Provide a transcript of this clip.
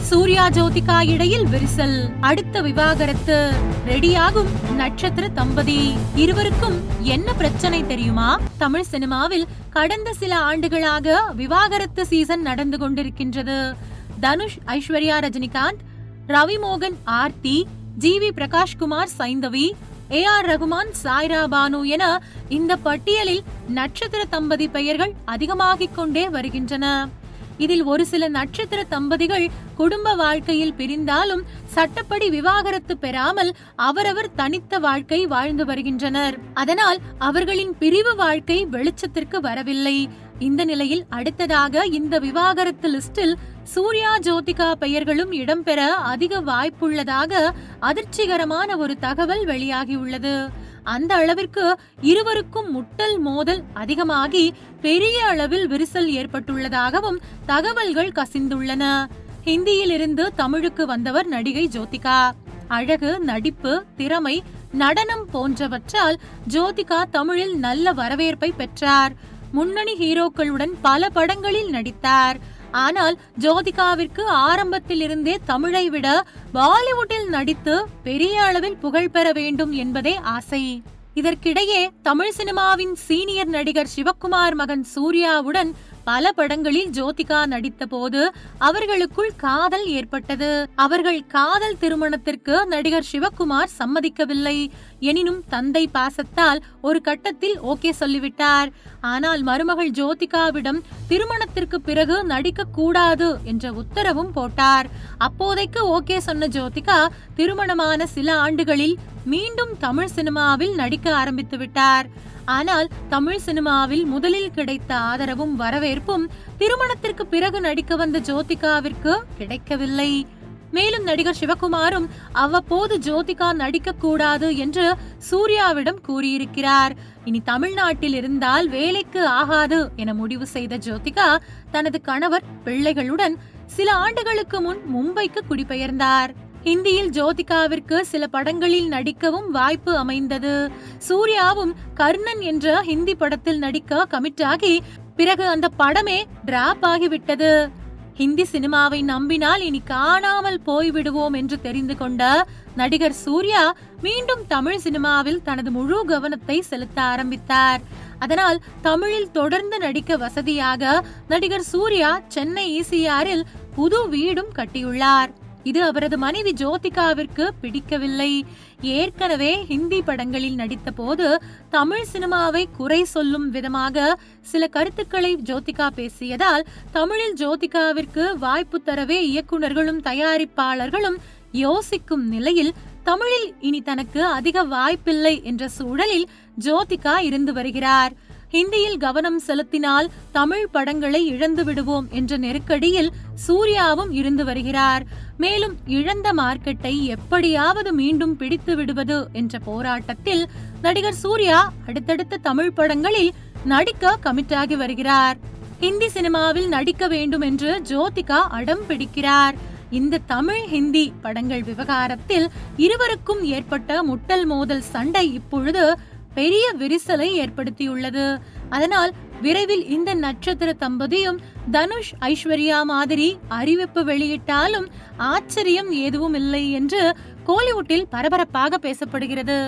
சூர்யா ஜோதிகா இடையில் விரிசல், அடுத்த விவாகரத்து, ரெடியாகும் நட்சத்திர தம்பதி. இருவருக்கும் என்ன பிரச்சனை தெரியுமா? தமிழ் சினிமாவில் கடந்த சில ஆண்டுகளாக விவாகரத்து சீசன் நடந்து கொண்டிருக்கின்றது. தனுஷ், ஐஸ்வர்யா, ரஜினிகாந்த், ரவிமோகன், ஆர்த்தி, ஜிவி பிரகாஷ்குமார், சைந்தவி, AR ரகுமான், சாய்ரா பானு என இந்த பட்டியலில் நட்சத்திர தம்பதி பெயர்கள் அதிகமாகிக் கொண்டே வருகின்றன. இதில் ஒரு சில நட்சத்திர தம்பதிகள் குடும்ப வாழ்க்கையில் பிரிந்தாலும் சட்டப்படி விவாகரத்து பெறாமல் அவரவர் தனித்த வாழ்க்கை வாழ்ந்து வருகின்றனர். அதனால் அவர்களின் பிரிவு வாழ்க்கை வெளிச்சத்திற்கு வரவில்லை. இந்த நிலையில் அடுத்ததாக இந்த விவாகரத்து லிஸ்டில் சூர்யா ஜோதிகா பெயர்களும் இடம்பெற அதிக வாய்ப்புள்ளதாக அதிர்ச்சிகரமான ஒரு தகவல் வெளியாகியுள்ளது. அந்த அளவிற்கு இருவருக்கும் முட்டல் மோதல் அதிகமாகி பெரிய அளவில் விரிசல் ஏற்பட்டுள்ளதாகவும் தகவல்கள் கசிந்துள்ளன. ஹிந்தியில் இருந்து தமிழுக்கு வந்தவர் நடிகை ஜோதிகா. அழகு, நடிப்பு, திறமை, நடனம் போன்றவற்றால் ஜோதிகா தமிழில் நல்ல வரவேற்பை பெற்றார். முன்னணி ஹீரோக்களுடன் பல படங்களில் நடித்தார். ஆனால் ஜோதிகாவிற்கு ஆரம்பத்தில் இருந்தே தமிழை விட பாலிவுட்டில் நடித்து பெரிய அளவில் புகழ் பெற வேண்டும் என்பதே ஆசை. இதற்கிடையே தமிழ் சினிமாவின் சீனியர் நடிகர் சிவகுமார் மகன் சூர்யாவுடன் பல படங்களில் ஜோதிகா நடித்த போது அவர்களுக்குள் காதல் ஏற்பட்டது. அவர்கள் காதல் திருமணத்திற்கு நடிகர் சிவகுமார் சம்மதிக்கவில்லை. எனினும் தந்தை பாசத்தால் ஒரு கட்டத்தில் ஓகே சொல்லிவிட்டார். ஆனால் மருமகள் ஜோதிகாவிடம் திருமணத்திற்கு பிறகு நடிக்க கூடாது என்ற உத்தரவும் போட்டார். அப்போதைக்கு ஓகே சொன்ன ஜோதிகா திருமணமான சில ஆண்டுகளில் மீண்டும் தமிழ் சினிமாவில் நடிக்க ஆரம்பித்து விட்டார். ஆனால் தமிழ் சினிமாவில் முதலில் கிடைத்த ஆதரவும் வரவேற்பும் திருமணத்திற்கு பிறகு நடிக்க வந்த ஜோதிகாவிற்கு கிடைக்கவில்லை. மேலும் நடிகர் சிவகுமாரும் அவ்வப்போது ஜோதிகா நடிக்க கூடாது என்று சூர்யாவிடம் கூறியிருக்கிறார். இனி தமிழ்நாட்டில் இருந்தால் வேலைக்கு ஆகாது என முடிவு செய்த ஜோதிகா தனது கணவர், பிள்ளைகளுடன் சில ஆண்டுகளுக்கு முன் மும்பைக்கு குடிபெயர்ந்தார். ஹிந்தியில் ஜோதிகாவிற்கு சில படங்களில் நடிக்கவும் வாய்ப்பு அமைந்தது. சூர்யாவும் கர்ணன் என்ற ஹிந்தி படத்தில் நடிக்க கமிட் ஆகி பிறகு அந்த படமே டிராப் ஆகிவிட்டது. ஹிந்தி சினிமாவை நம்பினால் இனி காணாமல் போய்விடுவோம் என்று தெரிந்து கொண்ட நடிகர் சூர்யா மீண்டும் தமிழ் சினிமாவில் தனது முழு கவனத்தை செலுத்த ஆரம்பித்தார். அதனால் தமிழில் தொடர்ந்து நடிக்க வசதியாக நடிகர் சூர்யா சென்னை ECRல் புது வீடும் கட்டியுள்ளார். இது அவரது மனைவி ஜோதிகாவிற்கு பிடிக்கவில்லை. ஏற்கனவே ஹிந்தி படங்களில் நடித்த போது தமிழ் சினிமாவை குறை சொல்லும் விதமாக சில கருத்துக்களை ஜோதிகா பேசியதால் தமிழில் ஜோதிகாவிற்கு வாய்ப்பு தரவே இயக்குனர்களும் தயாரிப்பாளர்களும் யோசிக்கும் நிலையில் தமிழில் இனி தனக்கு அதிக வாய்ப்பில்லை என்ற சூழலில் ஜோதிகா இருந்து வருகிறார். ஹிந்தியில் கவனம் செலுத்தினால் தமிழ் படங்களை இழந்து விடுவோம் என்ற நெருக்கடியில் சூர்யாவும் இருந்து வருகிறார். மேலும் இழந்த மார்க்கெட்டை எப்படியாவது மீண்டும் பிடித்து விடுவது என்ற போராட்டத்தில் நடிகர் சூர்யா அடுத்தடுத்த தமிழ் படங்களில் நடிக்க கமிட் ஆகி வருகிறார். ஹிந்தி சினிமாவில் நடிக்க வேண்டும் என்று ஜோதிகா அடம் பிடிக்கிறார். இந்த தமிழ் ஹிந்தி படங்கள் விவகாரத்தில் இருவருக்கும் ஏற்பட்ட முட்டல் மோதல் சண்டை இப்பொழுது பெரிய விரிசலை ஏற்படுத்தியுள்ளது. அதனால் விரைவில் இந்த நட்சத்திர தம்பதியும் தனுஷ், ஐஸ்வர்யா மாதிரி அறிவிப்பு வெளியிட்டாலும் ஆச்சரியம் எதுவும் இல்லை என்று கோலிவுட்டில் பரபரப்பாக பேசப்படுகிறது.